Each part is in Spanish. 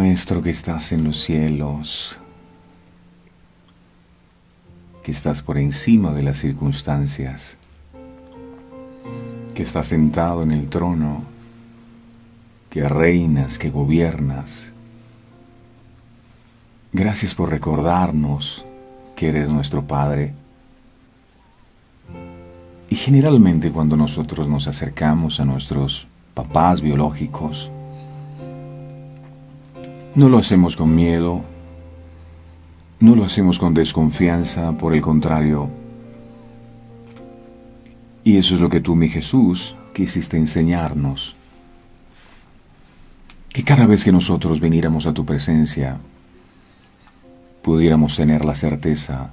nuestro que estás en los cielos, que estás por encima de las circunstancias, que estás sentado en el trono, que reinas, que gobiernas. Gracias por recordarnos que eres nuestro Padre. Y generalmente cuando nosotros nos acercamos a nuestros papás biológicos, no lo hacemos con miedo, no lo hacemos con desconfianza, por el contrario. Y eso es lo que tú, mi Jesús, quisiste enseñarnos. Que cada vez que nosotros viniéramos a tu presencia, pudiéramos tener la certeza,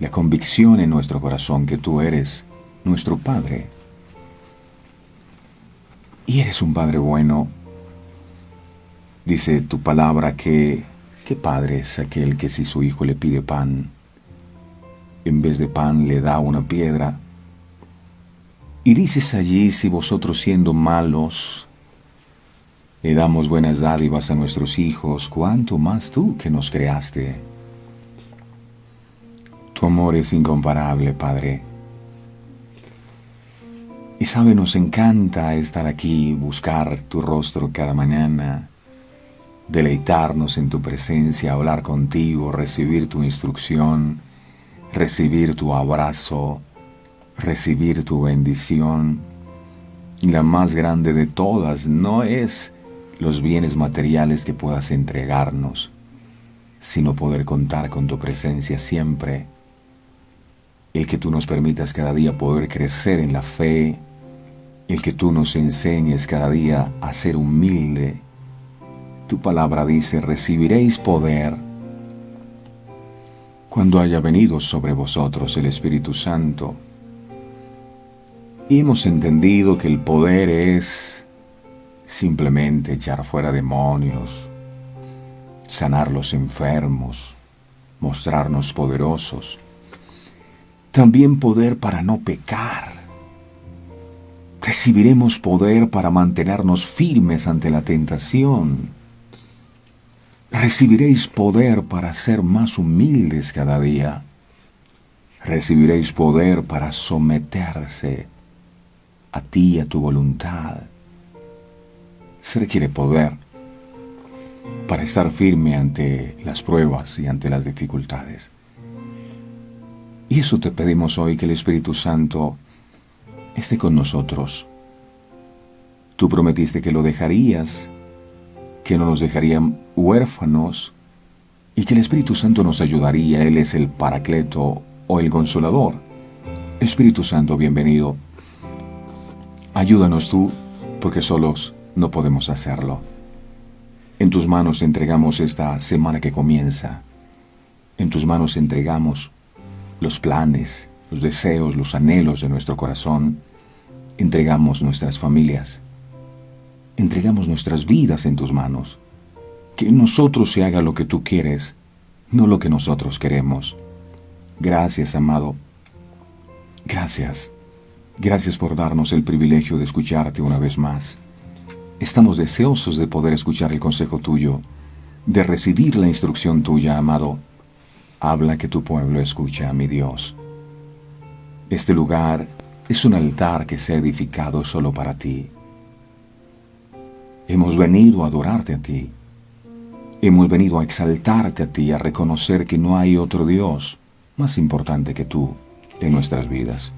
la convicción en nuestro corazón que tú eres nuestro Padre. Y eres un Padre bueno. Dice tu palabra que ¿qué padre es aquel que si su hijo le pide pan, en vez de pan le da una piedra? Y dices allí, si vosotros siendo malos le damos buenas dádivas a nuestros hijos, ¿cuánto más tú que nos creaste? Tu amor es incomparable, Padre. Y sabe, nos encanta estar aquí, buscar tu rostro cada mañana, deleitarnos en tu presencia, hablar contigo, recibir tu instrucción, recibir tu abrazo, recibir tu bendición. Y la más grande de todas no es los bienes materiales que puedas entregarnos, sino poder contar con tu presencia siempre. El que tú nos permitas cada día poder crecer en la fe, el que tú nos enseñes cada día a ser humilde. Tu palabra dice, recibiréis poder cuando haya venido sobre vosotros el Espíritu Santo. Y hemos entendido que el poder es simplemente echar fuera demonios, sanar los enfermos, mostrarnos poderosos. También poder para no pecar. Recibiremos poder para mantenernos firmes ante la tentación. Recibiréis poder para ser más humildes cada día. Recibiréis poder para someterse a ti y a tu voluntad. Se requiere poder para estar firme ante las pruebas y ante las dificultades. Y eso te pedimos hoy, que el Espíritu Santo esté con nosotros. Tú prometiste que lo dejarías, que no nos dejarían huérfanos y que el Espíritu Santo nos ayudaría. Él es el Paracleto o el Consolador. Espíritu Santo, bienvenido. Ayúdanos tú, porque solos no podemos hacerlo. En tus manos entregamos esta semana que comienza. En tus manos entregamos los planes, los deseos, los anhelos de nuestro corazón. Entregamos nuestras familias. Entregamos nuestras vidas en tus manos. Que en nosotros se haga lo que tú quieres, no lo que nosotros queremos. Gracias, amado. Gracias. Gracias por darnos el privilegio de escucharte una vez más. Estamos deseosos de poder escuchar el consejo tuyo, de recibir la instrucción tuya, amado. Habla, que tu pueblo escucha, mi Dios. Este lugar es un altar que se ha edificado solo para ti. Hemos venido a adorarte a ti. Hemos venido a exaltarte a ti, a reconocer que no hay otro Dios más importante que tú en nuestras vidas.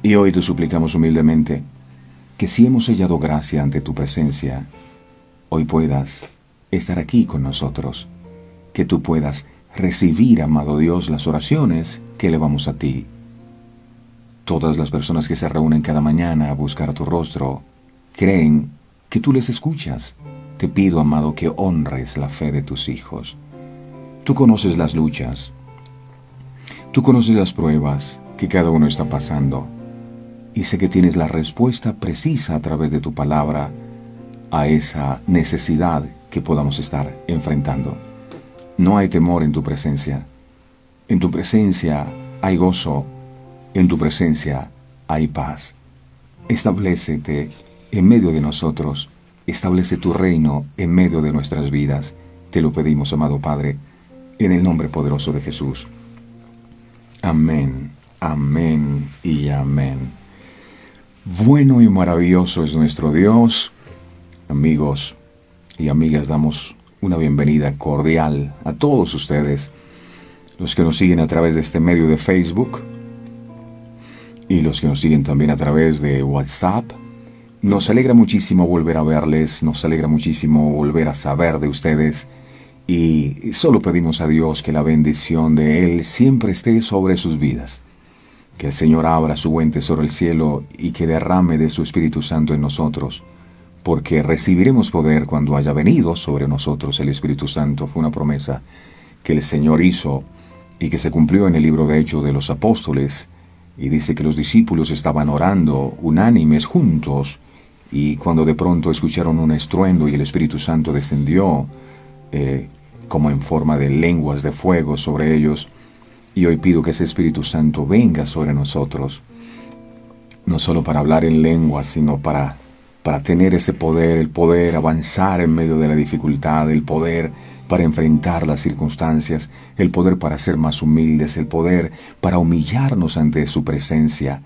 Y hoy te suplicamos humildemente que si hemos hallado gracia ante tu presencia, hoy puedas estar aquí con nosotros, que tú puedas recibir, amado Dios, las oraciones que elevamos a ti. Todas las personas que se reúnen cada mañana a buscar tu rostro creen que tú les escuchas. Te pido, amado, que honres la fe de tus hijos. Tú conoces las luchas, tú conoces las pruebas que cada uno está pasando, y sé que tienes la respuesta precisa a través de tu palabra a esa necesidad que podamos estar enfrentando. No hay temor en tu presencia. En tu presencia hay gozo. En tu presencia hay paz. Establécete en medio de nosotros establece tu reino en medio de nuestras vidas. Te lo pedimos, amado Padre, en el nombre poderoso de Jesús. Amén, amén y amén. Bueno y maravilloso es nuestro Dios. Amigos y amigas, damos una bienvenida cordial a todos ustedes, los que nos siguen a través de este medio de Facebook y los que nos siguen también a través de WhatsApp. Nos alegra muchísimo volver a verles, nos alegra muchísimo volver a saber de ustedes, y solo pedimos a Dios que la bendición de Él siempre esté sobre sus vidas. Que el Señor abra su buen tesoro el cielo y que derrame de su Espíritu Santo en nosotros, porque recibiremos poder cuando haya venido sobre nosotros el Espíritu Santo. Fue una promesa que el Señor hizo y que se cumplió en el libro de Hechos de los Apóstoles, y dice que los discípulos estaban orando unánimes juntos, y cuando de pronto escucharon un estruendo y el Espíritu Santo descendió como en forma de lenguas de fuego sobre ellos. Y hoy pido que ese Espíritu Santo venga sobre nosotros, no solo para hablar en lenguas, sino para tener ese poder, el poder avanzar en medio de la dificultad, el poder para enfrentar las circunstancias, el poder para ser más humildes, el poder para humillarnos ante su presencia.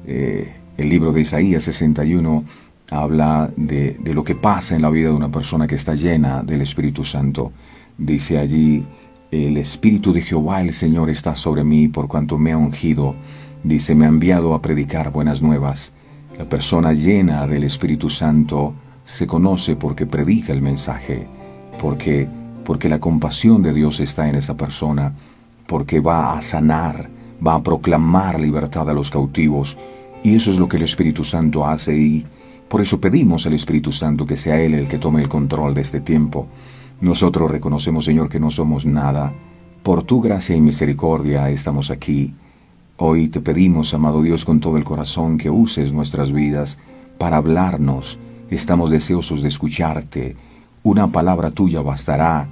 El libro de Isaías 61 habla de lo que pasa en la vida de una persona que está llena del Espíritu Santo. Dice allí: el Espíritu de Jehová el Señor está sobre mí, por cuanto me ha ungido. Dice, me ha enviado a predicar buenas nuevas. La persona llena del Espíritu Santo se conoce porque predica el mensaje, porque la compasión de Dios está en esa persona, porque va a sanar, va a proclamar libertad a los cautivos. Y eso es lo que el Espíritu Santo hace, y por eso pedimos al Espíritu Santo que sea Él el que tome el control de este tiempo. Nosotros reconocemos, Señor, que no somos nada. Por tu gracia y misericordia estamos aquí. Hoy te pedimos, amado Dios, con todo el corazón, que uses nuestras vidas para hablarnos. Estamos deseosos de escucharte. Una palabra tuya bastará.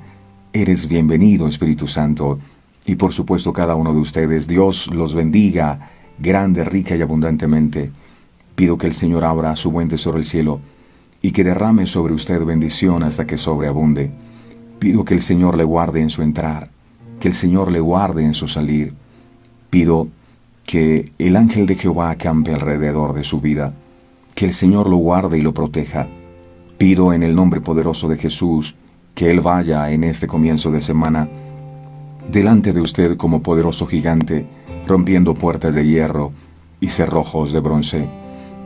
Eres bienvenido, Espíritu Santo. Y por supuesto, cada uno de ustedes, Dios los bendiga grande, rica y abundantemente. Pido que el Señor abra su buen tesoro el cielo y que derrame sobre usted bendición hasta que sobreabunde. Pido que el Señor le guarde en su entrar, que el Señor le guarde en su salir. Pido que el ángel de Jehová acampe alrededor de su vida, que el Señor lo guarde y lo proteja. Pido en el nombre poderoso de Jesús que Él vaya en este comienzo de semana delante de usted como poderoso gigante, rompiendo puertas de hierro y cerrojos de bronce.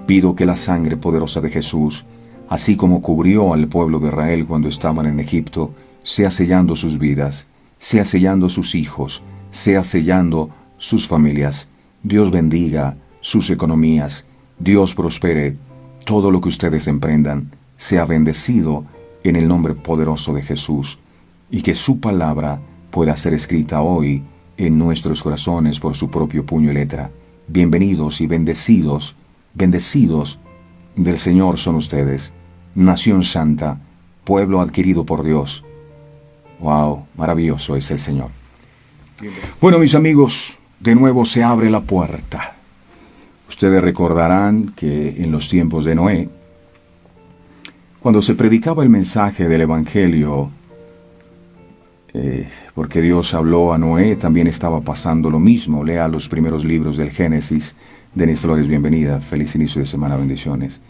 Pido que la sangre poderosa de Jesús, así como cubrió al pueblo de Israel cuando estaban en Egipto, sea sellando sus vidas, sea sellando sus hijos, sea sellando sus familias. Dios bendiga sus economías, Dios prospere todo lo que ustedes emprendan, sea bendecido en el nombre poderoso de Jesús, y que su palabra pueda ser escrita hoy en nuestros corazones por su propio puño y letra. Bienvenidos y bendecidos, bendecidos del Señor son ustedes, nación santa, pueblo adquirido por Dios. ¡Wow! Maravilloso es el Señor. Bueno, mis amigos, de nuevo se abre la puerta. Ustedes recordarán que en los tiempos de Noé, cuando se predicaba el mensaje del Evangelio, porque Dios habló a Noé, también estaba pasando lo mismo. Lea los primeros libros del Génesis. Denis Flores, bienvenida. Feliz inicio de semana, bendiciones.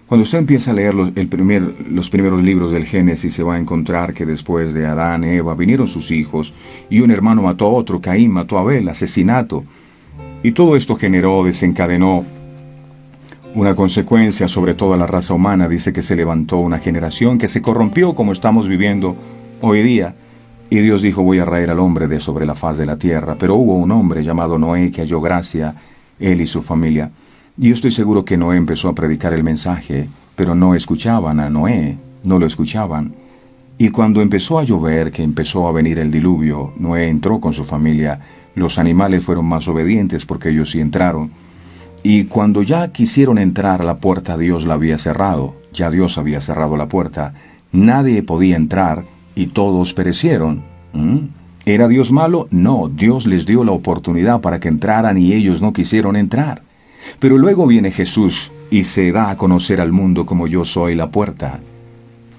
Cuando usted empieza a leer los primeros libros del Génesis, se va a encontrar que después de Adán y Eva vinieron sus hijos, y un hermano mató a otro, Caín mató a Abel, asesinato. Y todo esto desencadenó una consecuencia sobre toda la raza humana. Dice que se levantó una generación que se corrompió como estamos viviendo hoy día. Y Dios dijo, voy a raer al hombre de sobre la faz de la tierra. Pero hubo un hombre llamado Noé que halló gracia, él y su familia. Y yo estoy seguro que Noé empezó a predicar el mensaje, pero no escuchaban a Noé, no lo escuchaban. Y cuando empezó a llover, que empezó a venir el diluvio, Noé entró con su familia. Los animales fueron más obedientes porque ellos sí entraron. Y cuando ya quisieron entrar, la puerta Dios la había cerrado. Ya Dios había cerrado la puerta. Nadie podía entrar y todos perecieron. ¿Era Dios malo? No, Dios les dio la oportunidad para que entraran y ellos no quisieron entrar. Pero luego viene Jesús y se da a conocer al mundo como yo soy la puerta.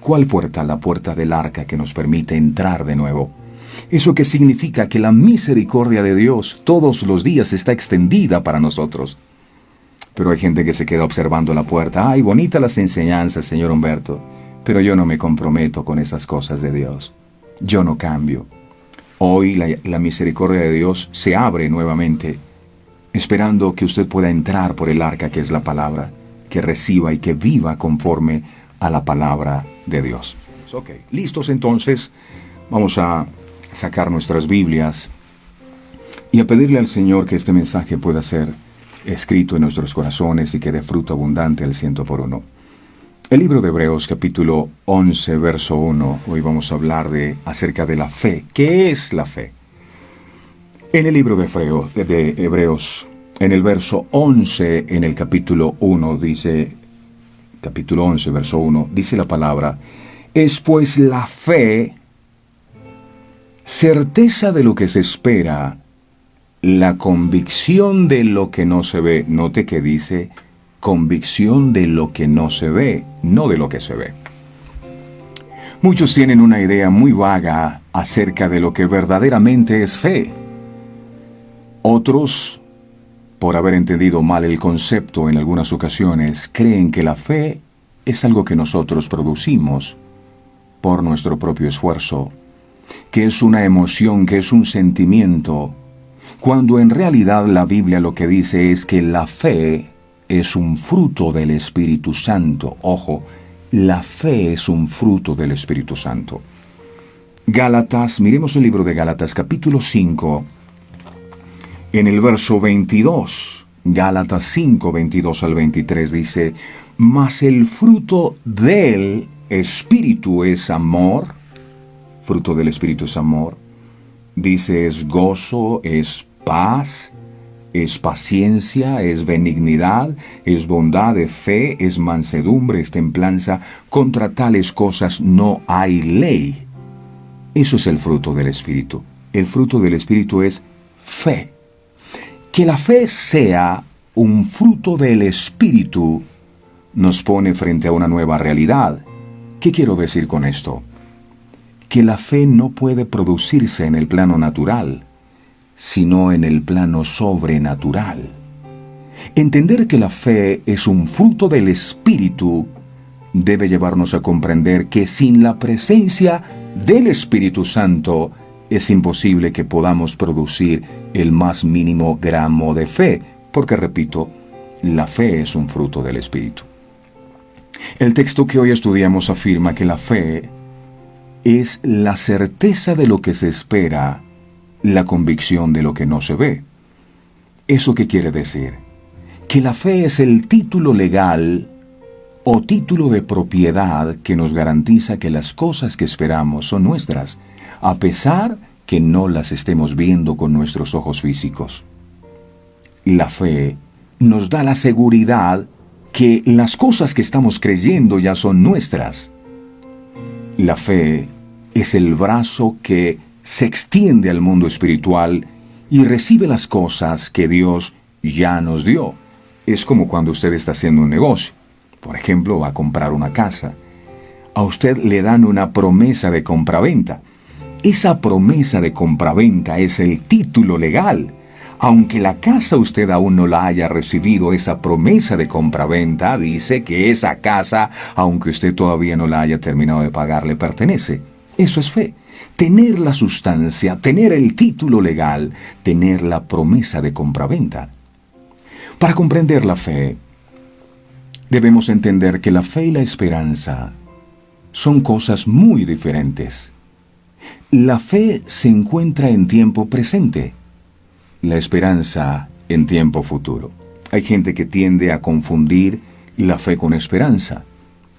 ¿Cuál puerta? La puerta del arca que nos permite entrar de nuevo. Eso que significa que la misericordia de Dios todos los días está extendida para nosotros. Pero hay gente que se queda observando la puerta. Ay, bonitas las enseñanzas, señor Humberto, pero yo no me comprometo con esas cosas de Dios. Yo no cambio. Hoy la misericordia de Dios se abre nuevamente, esperando que usted pueda entrar por el arca que es la palabra, que reciba y que viva conforme a la palabra de Dios. Ok, listos entonces, vamos a sacar nuestras Biblias y a pedirle al Señor que este mensaje pueda ser escrito en nuestros corazones y que dé fruto abundante al 100%. El libro de Hebreos, capítulo 11, verso 1, hoy vamos a hablar acerca de la fe. ¿Qué es la fe? En el libro de Hebreos, en el verso 11, en el capítulo 1, dice, capítulo 11, verso 1, dice la palabra, es pues la fe, certeza de lo que se espera, la convicción de lo que no se ve. Note que dice convicción de lo que no se ve, no de lo que se ve. Muchos tienen una idea muy vaga acerca de lo que verdaderamente es fe. Otros, por haber entendido mal el concepto en algunas ocasiones, creen que la fe es algo que nosotros producimos por nuestro propio esfuerzo, que es una emoción, que es un sentimiento, cuando en realidad la Biblia lo que dice es que la fe es un fruto del Espíritu Santo. Ojo, la fe es un fruto del Espíritu Santo. Gálatas, miremos el libro de Gálatas, capítulo 5, en el verso 22. Gálatas 5, 22 al 23 dice, mas el fruto del Espíritu es amor. Fruto del Espíritu es amor. Dice, es gozo, es paz, es paciencia, es benignidad, es bondad, es fe, es mansedumbre, es templanza. Contra tales cosas no hay ley. Eso es el fruto del Espíritu. El fruto del Espíritu es fe. Que la fe sea un fruto del Espíritu nos pone frente a una nueva realidad. ¿Qué quiero decir con esto? Que la fe no puede producirse en el plano natural, sino en el plano sobrenatural. Entender que la fe es un fruto del Espíritu debe llevarnos a comprender que sin la presencia del Espíritu Santo es imposible que podamos producir el más mínimo gramo de fe, porque repito, la fe es un fruto del Espíritu. El texto que hoy estudiamos afirma que la fe es la certeza de lo que se espera, la convicción de lo que no se ve. ¿Eso qué quiere decir? Que la fe es el título legal o título de propiedad que nos garantiza que las cosas que esperamos son nuestras, a pesar que no las estemos viendo con nuestros ojos físicos. La fe nos da la seguridad que las cosas que estamos creyendo ya son nuestras. La fe es el brazo que se extiende al mundo espiritual y recibe las cosas que Dios ya nos dio. Es como cuando usted está haciendo un negocio. Por ejemplo, va a comprar una casa. A usted le dan una promesa de compraventa. Esa promesa de compraventa es el título legal. Aunque la casa usted aún no la haya recibido, esa promesa de compraventa dice que esa casa, aunque usted todavía no la haya terminado de pagar, le pertenece. Eso es fe. Tener la sustancia, tener el título legal, tener la promesa de compraventa. Para comprender la fe, debemos entender que la fe y la esperanza son cosas muy diferentes. La fe se encuentra en tiempo presente, la esperanza en tiempo futuro. Hay gente que tiende a confundir la fe con esperanza,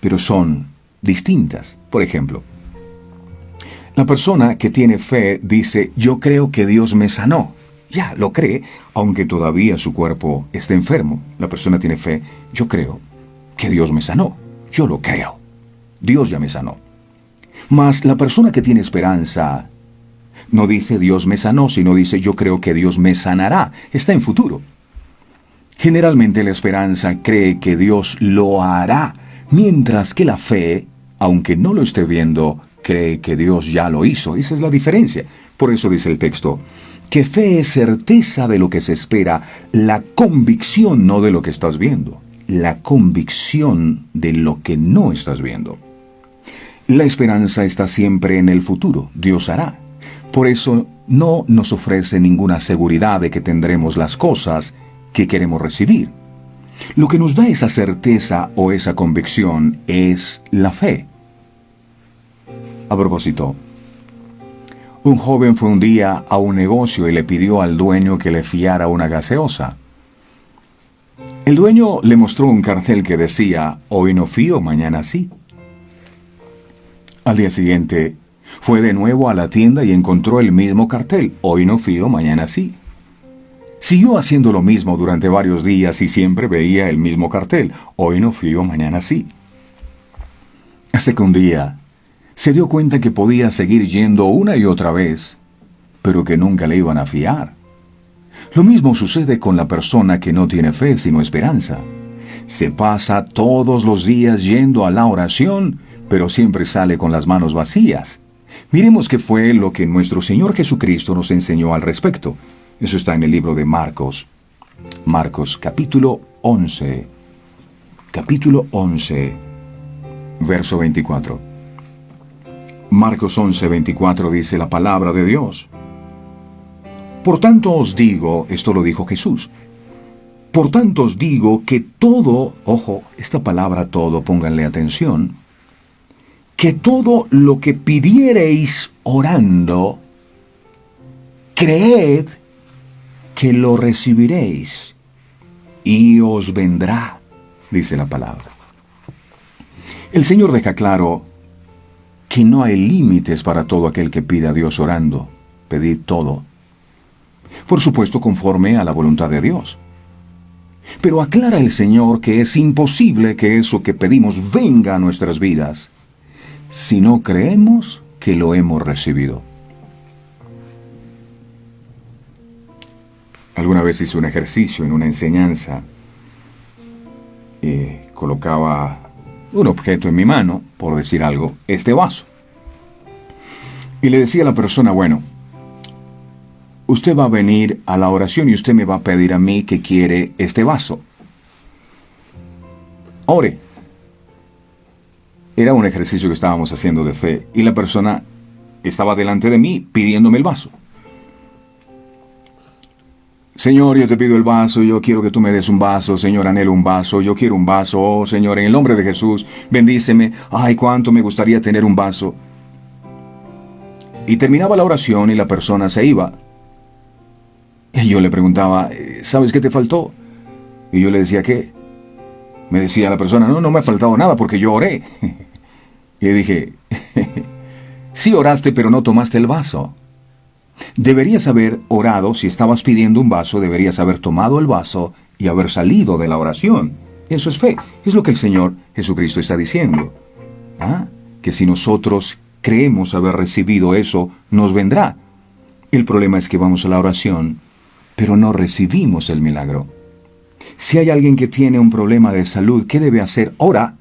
pero son distintas. Por ejemplo, la persona que tiene fe dice, yo creo que Dios me sanó. Ya, lo cree, aunque todavía su cuerpo esté enfermo. La persona tiene fe, yo creo que Dios me sanó. Yo lo creo. Dios ya me sanó. Mas la persona que tiene esperanza no dice Dios me sanó, sino dice yo creo que Dios me sanará. Está en futuro. Generalmente la esperanza cree que Dios lo hará, mientras que la fe aunque no lo esté viendo, cree que Dios ya lo hizo. Esa es la diferencia. Por eso dice el texto, que fe es certeza de lo que se espera, la convicción no de lo que estás viendo, la convicción de lo que no estás viendo. La esperanza está siempre en el futuro, Dios hará. Por eso no nos ofrece ninguna seguridad de que tendremos las cosas que queremos recibir. Lo que nos da esa certeza o esa convicción es la fe. A propósito, un joven fue un día a un negocio y le pidió al dueño que le fiara una gaseosa. El dueño le mostró un cartel que decía, hoy no fío, mañana sí. Al día siguiente, fue de nuevo a la tienda y encontró el mismo cartel, hoy no fío, mañana sí. Siguió haciendo lo mismo durante varios días y siempre veía el mismo cartel, hoy no fío, mañana sí. Hasta que un día se dio cuenta que podía seguir yendo una y otra vez, pero que nunca le iban a fiar. Lo mismo sucede con la persona que no tiene fe sino esperanza. Se pasa todos los días yendo a la oración, pero siempre sale con las manos vacías. Miremos qué fue lo que nuestro Señor Jesucristo nos enseñó al respecto. Eso está en el libro de Marcos. Marcos capítulo 11. Capítulo 11, verso 24. Marcos 11, 24 dice la palabra de Dios. Por tanto os digo, esto lo dijo Jesús, por tanto os digo que todo, ojo, esta palabra todo, pónganle atención, que todo lo que pidiereis orando, creed que lo recibiréis y os vendrá, dice la palabra. El Señor deja claro que no hay límites para todo aquel que pide a Dios orando. Pedid todo. Por supuesto, conforme a la voluntad de Dios. Pero aclara el Señor que es imposible que eso que pedimos venga a nuestras vidas si no creemos que lo hemos recibido. Alguna vez hice un ejercicio en una enseñanza y colocaba un objeto en mi mano, por decir algo, este vaso. Y le decía a la persona, bueno, usted va a venir a la oración y usted me va a pedir a mí que quiere este vaso. Ore. Era un ejercicio que estábamos haciendo de fe y la persona estaba delante de mí pidiéndome el vaso. Señor, yo te pido el vaso, yo quiero que tú me des un vaso, Señor, anhelo un vaso, yo quiero un vaso, oh Señor, en el nombre de Jesús, bendíceme, ay, cuánto me gustaría tener un vaso. Y terminaba la oración y la persona se iba. Y yo le preguntaba, ¿sabes qué te faltó? Y yo le decía, ¿qué? Me decía la persona, no me ha faltado nada porque yo oré. Y le dije, sí oraste, pero no tomaste el vaso. Deberías haber orado, si estabas pidiendo un vaso, deberías haber tomado el vaso y haber salido de la oración. Eso es fe, es lo que el Señor Jesucristo está diciendo. Que si nosotros creemos haber recibido eso, nos vendrá. El problema es que vamos a la oración, pero no recibimos el milagro. Si hay alguien que tiene un problema de salud, ¿qué debe hacer? Ora,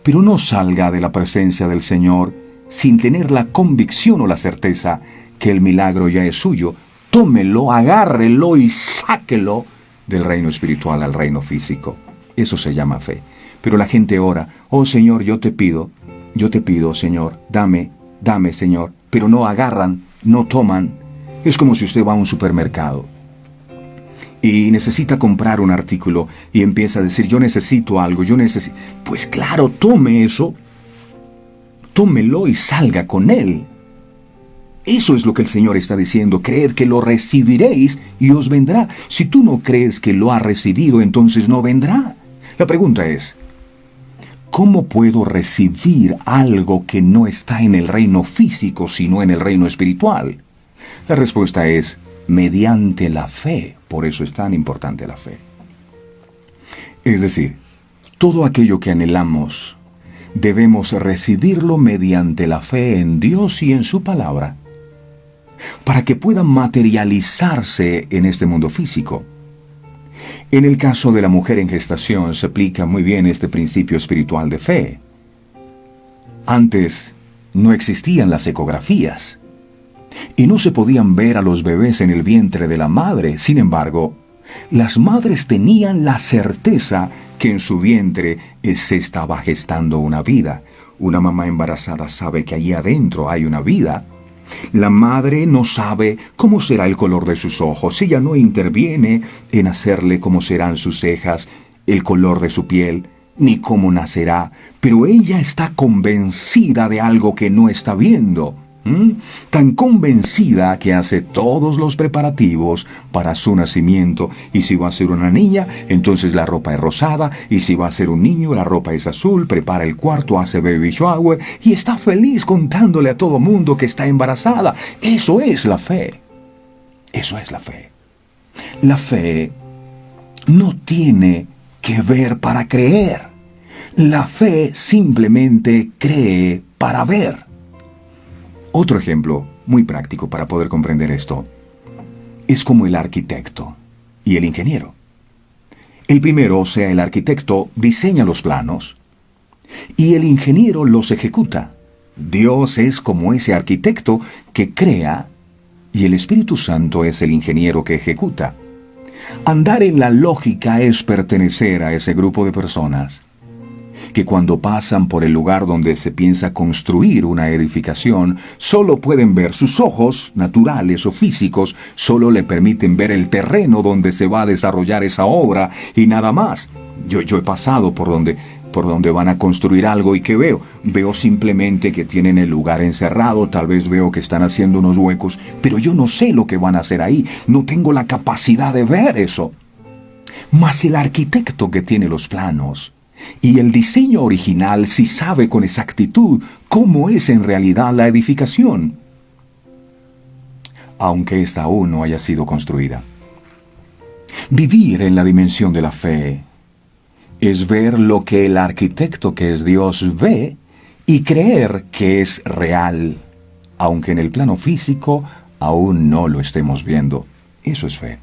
pero no salga de la presencia del Señor sin tener la convicción o la certeza que el milagro ya es suyo. Tómelo, agárrelo y sáquelo del reino espiritual al reino físico. Eso se llama fe. Pero la gente ora, oh Señor, yo te pido, Señor, dame, Señor. Pero no agarran, no toman. Es como si usted va a un supermercado y necesita comprar un artículo y empieza a decir, yo necesito algo, Pues claro, tome eso, tómelo y salga con él. Eso es lo que el Señor está diciendo. Creed que lo recibiréis y os vendrá. Si tú no crees que lo has recibido, entonces no vendrá. La pregunta es, ¿cómo puedo recibir algo que no está en el reino físico, sino en el reino espiritual? La respuesta es, mediante la fe. Por eso es tan importante la fe. Es decir, todo aquello que anhelamos, debemos recibirlo mediante la fe en Dios y en su palabra, para que pueda materializarse en este mundo físico. En el caso de la mujer en gestación se aplica muy bien este principio espiritual de fe. Antes no existían las ecografías y no se podían ver a los bebés en el vientre de la madre. Sin embargo, las madres tenían la certeza que en su vientre se estaba gestando una vida. Una mamá embarazada sabe que allí adentro hay una vida. La madre no sabe cómo será el color de sus ojos. Ella no interviene en hacerle cómo serán sus cejas, el color de su piel, ni cómo nacerá. Pero ella está convencida de algo que no está viendo. Tan convencida que hace todos los preparativos para su nacimiento. Y si va a ser una niña, entonces la ropa es rosada. Y si va a ser un niño, la ropa es azul. Prepara el cuarto, hace baby shower y está feliz contándole a todo mundo que está embarazada. Eso es la fe. Eso es la fe. La fe no tiene que ver para creer. La fe simplemente cree para ver. Otro ejemplo muy práctico para poder comprender esto es como el arquitecto y el ingeniero. El primero, o sea, el arquitecto, diseña los planos y el ingeniero los ejecuta. Dios es como ese arquitecto que crea y el Espíritu Santo es el ingeniero que ejecuta. Andar en la lógica es pertenecer a ese grupo de personas que cuando pasan por el lugar donde se piensa construir una edificación, solo pueden ver sus ojos, naturales o físicos, solo le permiten ver el terreno donde se va a desarrollar esa obra y nada más. Yo he pasado por donde van a construir algo y ¿qué veo? Veo simplemente que tienen el lugar encerrado, tal vez veo que están haciendo unos huecos, pero yo no sé lo que van a hacer ahí, no tengo la capacidad de ver eso. Mas el arquitecto que tiene los planos y el diseño original sí sabe con exactitud cómo es en realidad la edificación, aunque ésta aún no haya sido construida. Vivir en la dimensión de la fe es ver lo que el arquitecto que es Dios ve y creer que es real, aunque en el plano físico aún no lo estemos viendo. Eso es fe.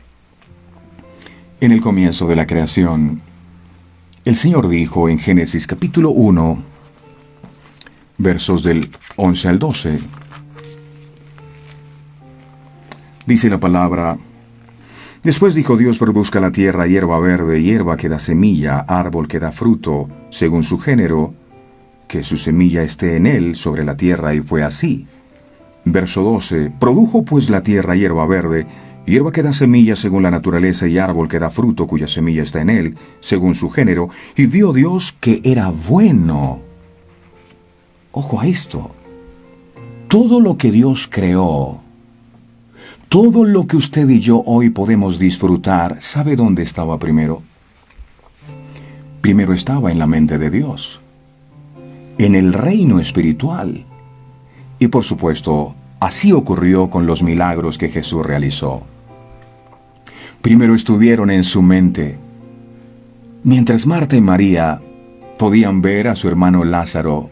En el comienzo de la creación, el Señor dijo en Génesis capítulo 1, versos del 11 al 12, dice la palabra: Después dijo Dios, produzca la tierra hierba verde, hierba que da semilla, árbol que da fruto, según su género, que su semilla esté en él sobre la tierra, y fue así. Verso 12, produjo pues la tierra hierba verde, hierba que da semilla según la naturaleza, y árbol que da fruto, cuya semilla está en él, según su género, y vio Dios que era bueno. Ojo a esto. Todo lo que Dios creó, todo lo que usted y yo hoy podemos disfrutar, ¿sabe dónde estaba primero? Primero estaba en la mente de Dios, en el reino espiritual. Y por supuesto, así ocurrió con los milagros que Jesús realizó. Primero estuvieron en su mente. Mientras Marta y María podían ver a su hermano Lázaro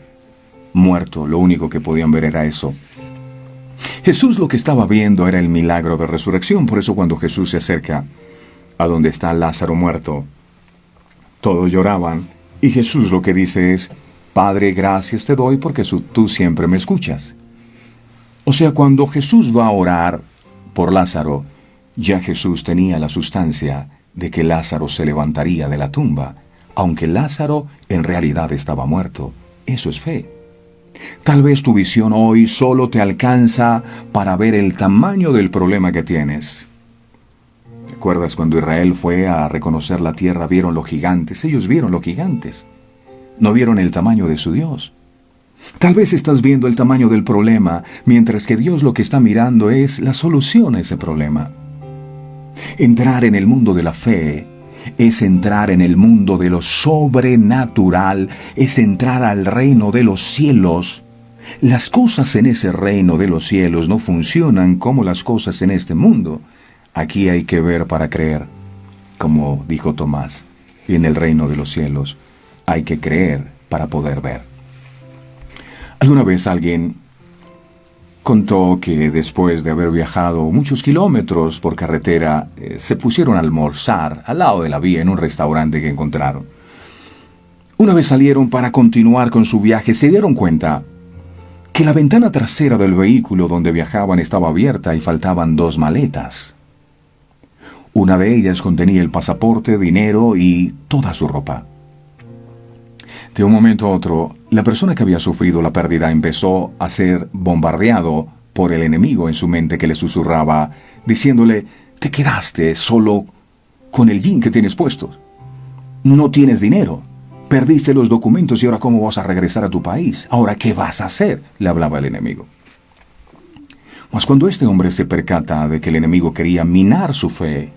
muerto, lo único que podían ver era eso. Jesús lo que estaba viendo era el milagro de resurrección. Por eso cuando Jesús se acerca a donde está Lázaro muerto, todos lloraban. Y Jesús lo que dice es: Padre, gracias te doy porque tú siempre me escuchas. O sea, cuando Jesús va a orar por Lázaro, ya Jesús tenía la sustancia de que Lázaro se levantaría de la tumba, aunque Lázaro en realidad estaba muerto. Eso es fe. Tal vez tu visión hoy solo te alcanza para ver el tamaño del problema que tienes. ¿Recuerdas cuando Israel fue a reconocer la tierra? Vieron los gigantes. Ellos vieron los gigantes. No vieron el tamaño de su Dios. Tal vez estás viendo el tamaño del problema, mientras que Dios lo que está mirando es la solución a ese problema. Entrar en el mundo de la fe es entrar en el mundo de lo sobrenatural, es entrar al reino de los cielos. Las cosas en ese reino de los cielos no funcionan como las cosas en este mundo. Aquí hay que ver para creer, como dijo Tomás, y en el reino de los cielos hay que creer para poder ver. Alguna vez alguien contó que después de haber viajado muchos kilómetros por carretera, se pusieron a almorzar al lado de la vía en un restaurante que encontraron. Una vez salieron para continuar con su viaje, se dieron cuenta que la ventana trasera del vehículo donde viajaban estaba abierta y faltaban 2 maletas. Una de ellas contenía el pasaporte, dinero y toda su ropa. De un momento a otro, la persona que había sufrido la pérdida empezó a ser bombardeado por el enemigo en su mente, que le susurraba, diciéndole: te quedaste solo con el jean que tienes puesto. No tienes dinero. Perdiste los documentos y ahora ¿cómo vas a regresar a tu país? Ahora ¿qué vas a hacer?, le hablaba el enemigo. Mas cuando este hombre se percata de que el enemigo quería minar su fe,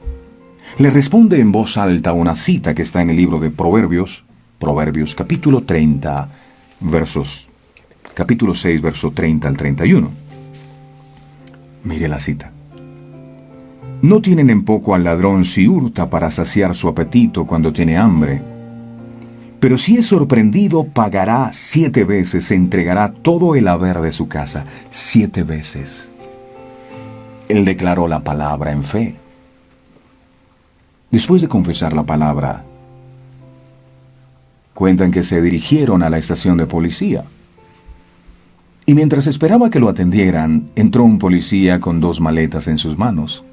le responde en voz alta una cita que está en el libro de Proverbios capítulo 30, capítulo 6, verso 30 al 31. Mire la cita. No tienen en poco al ladrón si hurta para saciar su apetito cuando tiene hambre. Pero si es sorprendido, pagará 7 veces, se entregará todo el haber de su casa. 7 veces. Él declaró la palabra en fe. Después de confesar la palabra, cuentan que se dirigieron a la estación de policía. Y mientras esperaba que lo atendieran, entró un policía con 2 maletas en sus manos.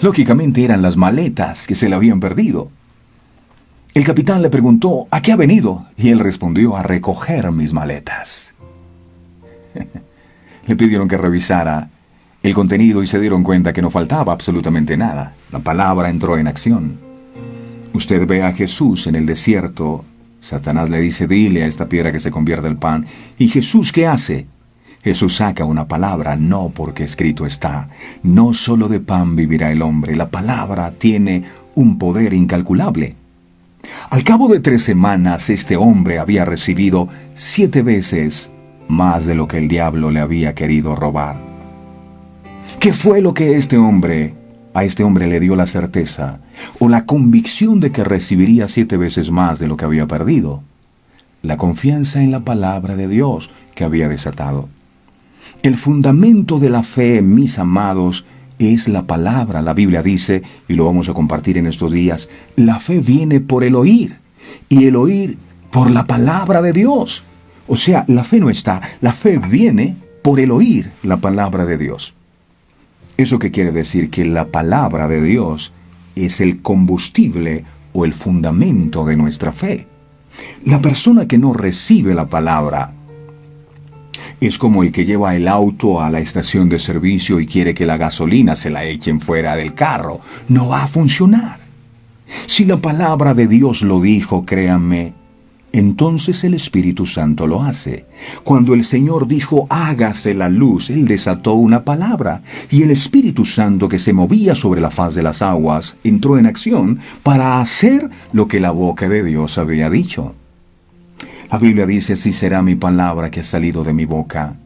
Lógicamente eran las maletas que se le habían perdido. El capitán le preguntó: ¿a qué ha venido? Y él respondió: a recoger mis maletas. Le pidieron que revisara el contenido y se dieron cuenta que no faltaba absolutamente nada. La palabra entró en acción. Usted ve a Jesús en el desierto. Satanás le dice: dile a esta piedra que se convierta en pan. ¿Y Jesús qué hace? Jesús saca una palabra: no, porque escrito está, no solo de pan vivirá el hombre. La palabra tiene un poder incalculable. Al cabo de 3 semanas, este hombre había recibido 7 veces más de lo que el diablo le había querido robar. ¿Qué fue lo que a este hombre le dio la certeza o la convicción de que recibiría 7 veces más de lo que había perdido? La confianza en la palabra de Dios que había desatado. El fundamento de la fe, mis amados, es la palabra. La Biblia dice, y lo vamos a compartir en estos días, la fe viene por el oír, y el oír por la palabra de Dios. O sea, la fe no está, la fe viene por el oír la palabra de Dios. ¿Eso qué quiere decir? Que la palabra de Dios es el combustible o el fundamento de nuestra fe. La persona que no recibe la palabra es como el que lleva el auto a la estación de servicio y quiere que la gasolina se la echen fuera del carro. No va a funcionar. Si la palabra de Dios lo dijo, créanme, entonces el Espíritu Santo lo hace. Cuando el Señor dijo: hágase la luz, Él desató una palabra, y el Espíritu Santo, que se movía sobre la faz de las aguas, entró en acción para hacer lo que la boca de Dios había dicho. La Biblia dice: así será mi palabra que ha salido de mi boca.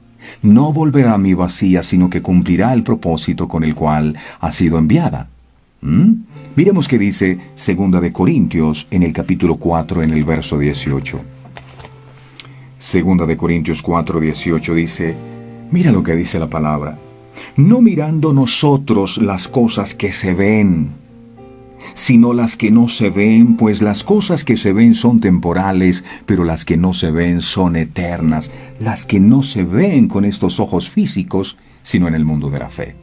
No volverá a mí vacía, sino que cumplirá el propósito con el cual ha sido enviada. Miremos qué dice 2 de Corintios en el capítulo 4 en el verso 18. 2 de Corintios 4, 18 dice, mira lo que dice la palabra: no mirando nosotros las cosas que se ven, sino las que no se ven, pues las cosas que se ven son temporales, pero las que no se ven son eternas. Las que no se ven con estos ojos físicos, sino en el mundo de la fe.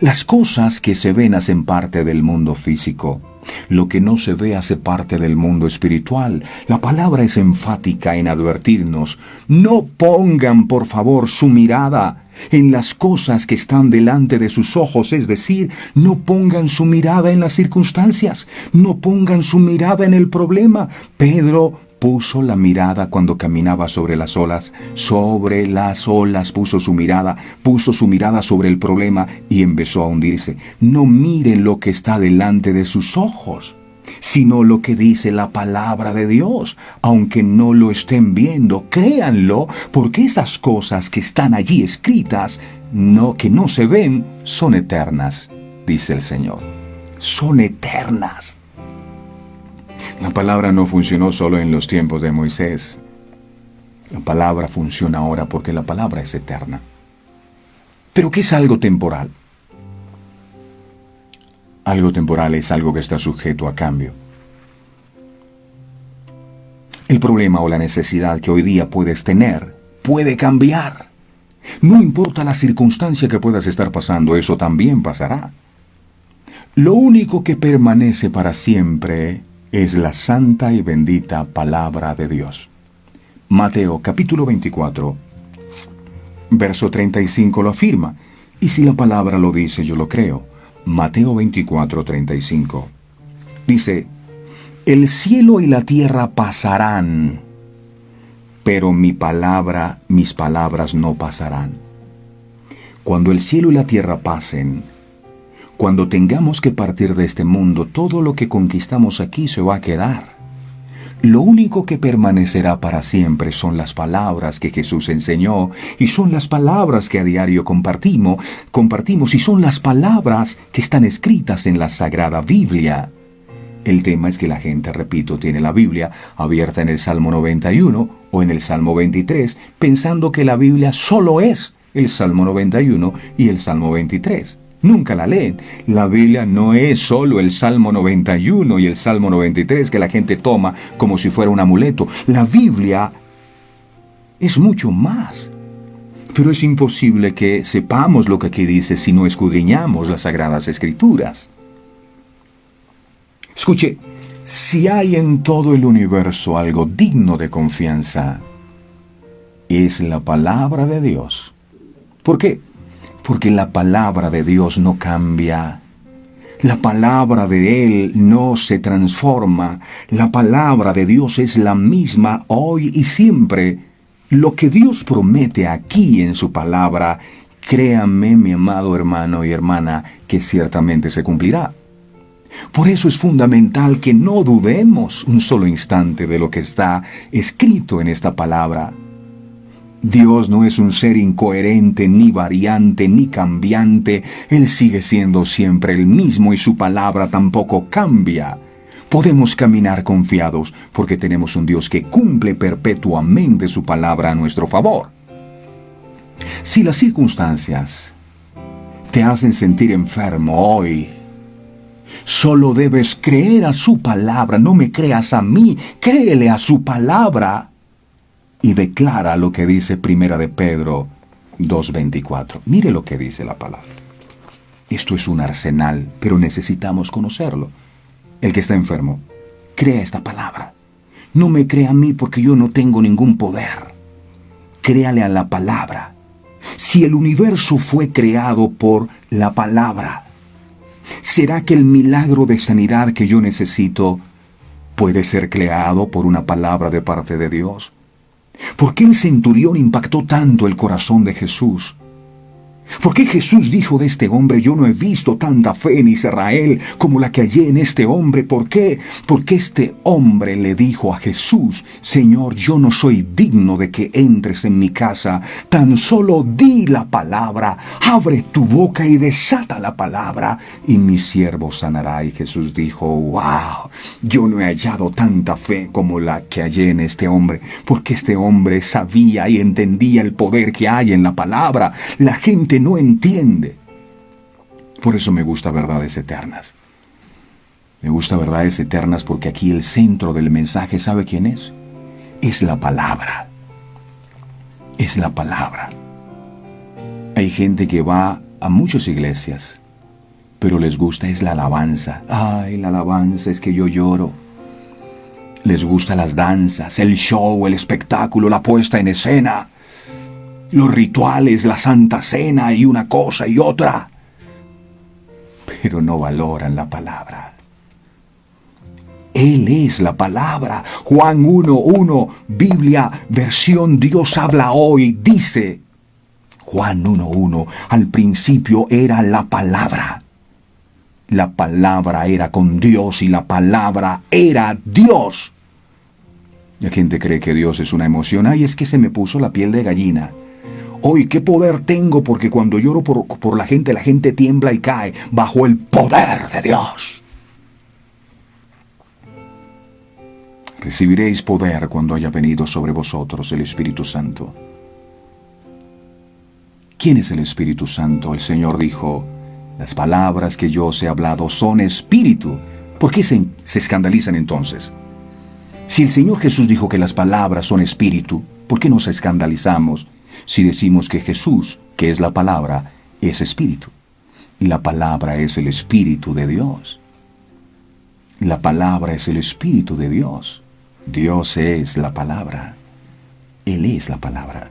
Las cosas que se ven hacen parte del mundo físico. Lo que no se ve hace parte del mundo espiritual. La palabra es enfática en advertirnos: no pongan, por favor, su mirada en las cosas que están delante de sus ojos, es decir, no pongan su mirada en las circunstancias, no pongan su mirada en el problema. Pedro puso la mirada cuando caminaba sobre las olas puso su mirada sobre el problema y empezó a hundirse. No miren lo que está delante de sus ojos, sino lo que dice la palabra de Dios. Aunque no lo estén viendo, créanlo, porque esas cosas que están allí escritas, que no se ven, son eternas, dice el Señor. Son eternas. La palabra no funcionó solo en los tiempos de Moisés. La palabra funciona ahora porque la palabra es eterna. ¿Pero qué es algo temporal? Algo temporal es algo que está sujeto a cambio. El problema o la necesidad que hoy día puedes tener puede cambiar. No importa la circunstancia que puedas estar pasando, eso también pasará. Lo único que permanece para siempre es la santa y bendita palabra de Dios. Mateo capítulo 24, verso 35 lo afirma. Y si la palabra lo dice, yo lo creo. Mateo 24, 35. Dice, el cielo y la tierra pasarán, pero mis palabras no pasarán. Cuando el cielo y la tierra pasen, cuando tengamos que partir de este mundo, todo lo que conquistamos aquí se va a quedar. Lo único que permanecerá para siempre son las palabras que Jesús enseñó, y son las palabras que a diario compartimos, y son las palabras que están escritas en la Sagrada Biblia. El tema es que la gente, repito, tiene la Biblia abierta en el Salmo 91 o en el Salmo 23, pensando que la Biblia solo es el Salmo 91 y el Salmo 23. Nunca la leen. La Biblia no es solo el Salmo 91 y el Salmo 93 que la gente toma como si fuera un amuleto. La Biblia es mucho más. Pero es imposible que sepamos lo que aquí dice si no escudriñamos las Sagradas Escrituras. Escuche, si hay en todo el universo algo digno de confianza, es la palabra de Dios. ¿Por qué? Porque la palabra de Dios no cambia. La palabra de Él no se transforma. La palabra de Dios es la misma hoy y siempre. Lo que Dios promete aquí en su palabra, créame, mi amado hermano y hermana, que ciertamente se cumplirá. Por eso es fundamental que no dudemos un solo instante de lo que está escrito en esta palabra. Dios no es un ser incoherente, ni variante, ni cambiante. Él sigue siendo siempre el mismo y su palabra tampoco cambia. Podemos caminar confiados porque tenemos un Dios que cumple perpetuamente su palabra a nuestro favor. Si las circunstancias te hacen sentir enfermo hoy, solo debes creer a su palabra. No me creas a mí, créele a su palabra. Y declara lo que dice Primera de Pedro 2:24. Mire lo que dice la palabra. Esto es un arsenal, pero necesitamos conocerlo. El que está enfermo, crea esta palabra. No me crea a mí porque yo no tengo ningún poder. Créale a la palabra. Si el universo fue creado por la palabra, ¿será que el milagro de sanidad que yo necesito puede ser creado por una palabra de parte de Dios? ¿Por qué el centurión impactó tanto el corazón de Jesús? ¿Por qué Jesús dijo de este hombre, yo no he visto tanta fe en Israel como la que hallé en este hombre? ¿Por qué? Porque este hombre le dijo a Jesús, Señor, yo no soy digno de que entres en mi casa, tan solo di la palabra, abre tu boca y desata la palabra, y mi siervo sanará. Y Jesús dijo, wow, yo no he hallado tanta fe como la que hallé en este hombre, porque este hombre sabía y entendía el poder que hay en la palabra. La gente no entiende. Por eso me gusta Verdades Eternas. Me gusta Verdades Eternas porque aquí el centro del mensaje, ¿sabe quién es? Es la palabra. Es la palabra. Hay gente que va a muchas iglesias, pero les gusta es la alabanza. Ay, la alabanza es que yo lloro. Les gusta las danzas, el show, el espectáculo, la puesta en escena, los rituales, la Santa Cena y una cosa y otra, pero no valoran la palabra. Él es la palabra. Juan 1:1, Biblia, versión Dios habla hoy, dice, Juan 1:1, al principio era la palabra. La palabra era con Dios y la palabra era Dios. La gente cree que Dios es una emoción. Ay, es que se me puso la piel de gallina. Hoy, ¿qué poder tengo? Porque cuando lloro por la gente tiembla y cae bajo el poder de Dios. Recibiréis poder cuando haya venido sobre vosotros el Espíritu Santo. ¿Quién es el Espíritu Santo? El Señor dijo, las palabras que yo os he hablado son espíritu. ¿Por qué se escandalizan entonces? Si el Señor Jesús dijo que las palabras son espíritu, ¿por qué nos escandalizamos si decimos que Jesús, que es la palabra, es espíritu? La palabra es el Espíritu de Dios. La palabra es el Espíritu de Dios. Dios es la palabra. Él es la palabra.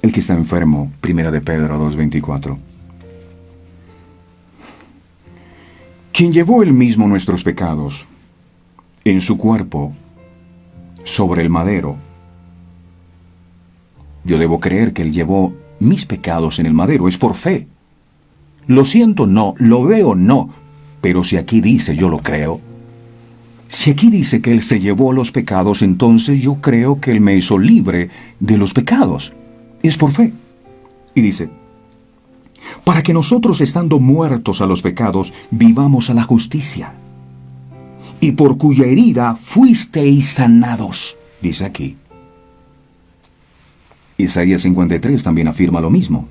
El que está enfermo, 1 de Pedro 2:24. Quien llevó él mismo nuestros pecados en su cuerpo sobre el madero. Yo debo creer que él llevó mis pecados en el madero, es por fe. Lo siento, no, lo veo, no, pero si aquí dice, yo lo creo. Si aquí dice que él se llevó los pecados, entonces yo creo que él me hizo libre de los pecados. Es por fe. Y dice, para que nosotros, estando muertos a los pecados, vivamos a la justicia, y por cuya herida fuisteis sanados, dice aquí. Isaías 53 también afirma lo mismo.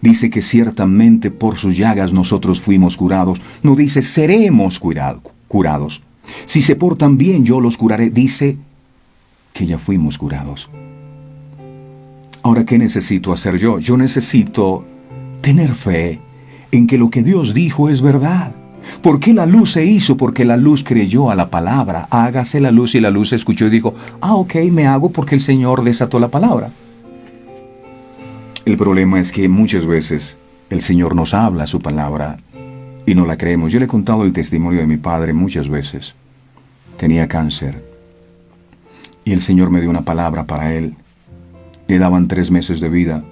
Dice que ciertamente por sus llagas nosotros fuimos curados. No dice seremos curados. Si se portan bien yo los curaré. Dice que ya fuimos curados. Ahora, ¿qué necesito hacer yo? Yo necesito tener fe en que lo que Dios dijo es verdad. ¿Por qué la luz se hizo? Porque la luz creyó a la palabra. Hágase la luz, y la luz escuchó y dijo, ok, me hago porque el Señor desató la palabra. El problema es que muchas veces el Señor nos habla su palabra y no la creemos. Yo le he contado el testimonio de mi padre muchas veces. Tenía cáncer y el Señor me dio una palabra para él. Le daban 3 meses de vida.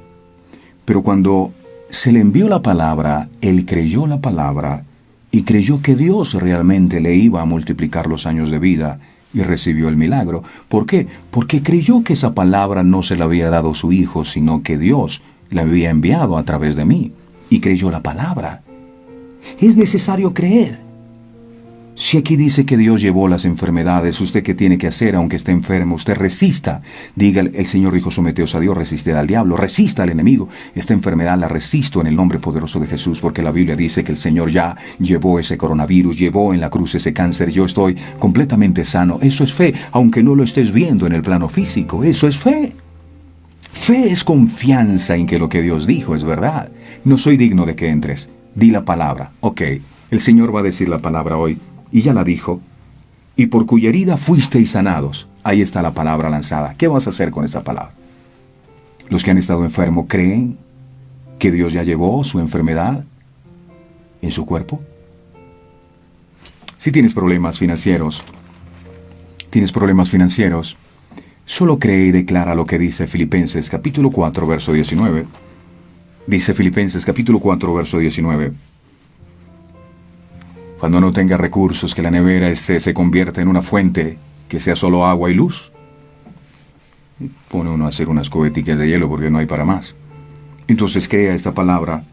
Pero cuando se le envió la palabra, él creyó la palabra y creyó que Dios realmente le iba a multiplicar los años de vida y recibió el milagro. ¿Por qué? Porque creyó que esa palabra no se la había dado su hijo, sino que Dios la había enviado a través de mí. Y creyó la palabra. Es necesario creer. Si aquí dice que Dios llevó las enfermedades, ¿usted qué tiene que hacer aunque esté enfermo? Usted resista. Diga, el Señor dijo, someteos a Dios, resisted al diablo. Resista al enemigo. Esta enfermedad la resisto en el nombre poderoso de Jesús, porque la Biblia dice que el Señor ya llevó ese coronavirus, llevó en la cruz ese cáncer. Yo estoy completamente sano. Eso es fe, aunque no lo estés viendo en el plano físico. Eso es fe. Fe es confianza en que lo que Dios dijo es verdad. No soy digno de que entres. Di la palabra. Ok, el Señor va a decir la palabra hoy. Y ya la dijo, y por cuya herida fuisteis sanados. Ahí está la palabra lanzada. ¿Qué vas a hacer con esa palabra? Los que han estado enfermos creen que Dios ya llevó su enfermedad en su cuerpo. Si tienes problemas financieros, solo cree y declara lo que dice Filipenses capítulo 4, verso 19. Dice Filipenses capítulo 4, verso 19. Cuando no tenga recursos, que la nevera se convierta en una fuente, que sea solo agua y luz. Pone uno a hacer unas cubeticas de hielo porque no hay para más. Entonces crea esta palabra,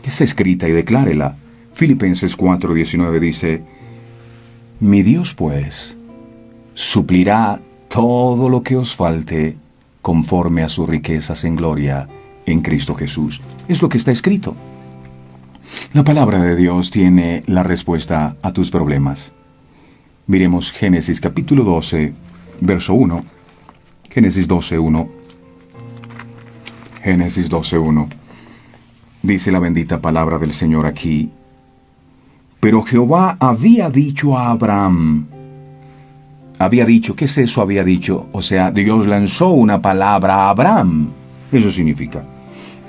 que está escrita, y declárela. Filipenses 4:19 dice, mi Dios pues suplirá todo lo que os falte conforme a sus riquezas en gloria en Cristo Jesús. Es lo que está escrito. La palabra de Dios tiene la respuesta a tus problemas. Miremos Génesis capítulo 12, verso 1. Génesis 12:1. Génesis 12:1. Dice la bendita palabra del Señor aquí. Pero Jehová había dicho a Abraham. Había dicho, ¿qué es eso? Había dicho, o sea, Dios lanzó una palabra a Abraham. Eso significa.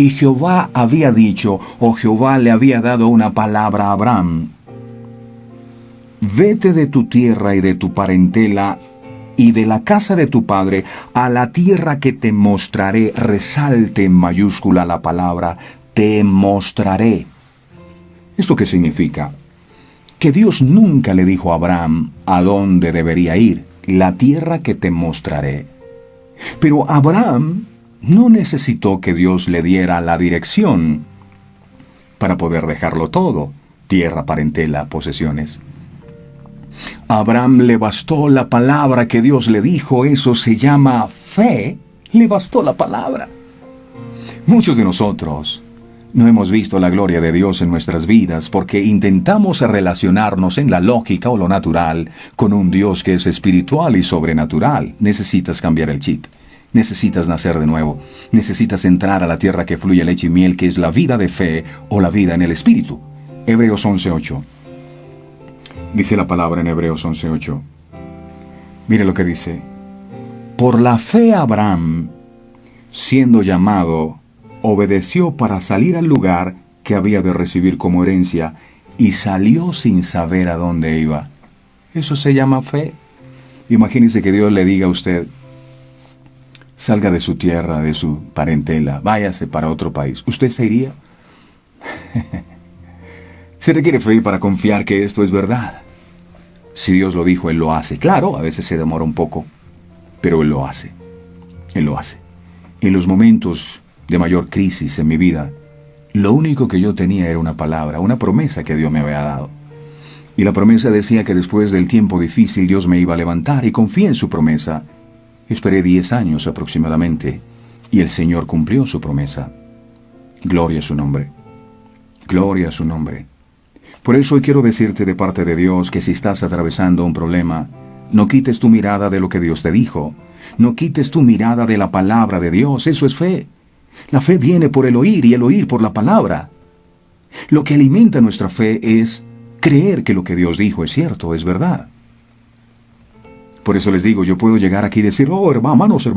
Y Jehová había dicho, o Jehová le había dado una palabra a Abraham. Vete de tu tierra y de tu parentela y de la casa de tu padre a la tierra que te mostraré. Resalte en mayúscula la palabra, te mostraré. ¿Esto qué significa? Que Dios nunca le dijo a Abraham a dónde debería ir. La tierra que te mostraré. Pero Abraham no necesitó que Dios le diera la dirección para poder dejarlo todo, tierra, parentela, posesiones. A Abraham le bastó la palabra que Dios le dijo. Eso se llama fe. Le bastó la palabra. Muchos de nosotros No hemos visto la gloria de Dios en nuestras vidas porque intentamos relacionarnos en la lógica o lo natural con un Dios que es espiritual y sobrenatural. Necesitas cambiar el chip. Necesitas nacer de nuevo. Necesitas entrar a la tierra que fluye leche y miel, que es la vida de fe o la vida en el Espíritu. Hebreos 11:8. Dice la palabra en Hebreos 11:8. Mire lo que dice. Por la fe Abraham, siendo llamado, obedeció para salir al lugar que había de recibir como herencia y salió sin saber a dónde iba. Eso se llama fe. Imagínese que Dios le diga a usted, salga de su tierra, de su parentela, váyase para otro país. ¿Usted se iría? Se requiere fe para confiar que esto es verdad. Si Dios lo dijo, Él lo hace. Claro, a veces se demora un poco, pero Él lo hace. Él lo hace. En los momentos de mayor crisis en mi vida, lo único que yo tenía era una palabra, una promesa que Dios me había dado. Y la promesa decía que después del tiempo difícil Dios me iba a levantar y confié en su promesa. Esperé 10 años aproximadamente y el Señor cumplió su promesa. Gloria a su nombre. Gloria a su nombre. Por eso hoy quiero decirte de parte de Dios que si estás atravesando un problema, no quites tu mirada de lo que Dios te dijo. No quites tu mirada de la palabra de Dios. Eso es fe. La fe viene por el oír y el oír por la palabra. Lo que alimenta nuestra fe es creer que lo que Dios dijo es cierto, es verdad. Por eso les digo, yo puedo llegar aquí y decir, oh hermanos,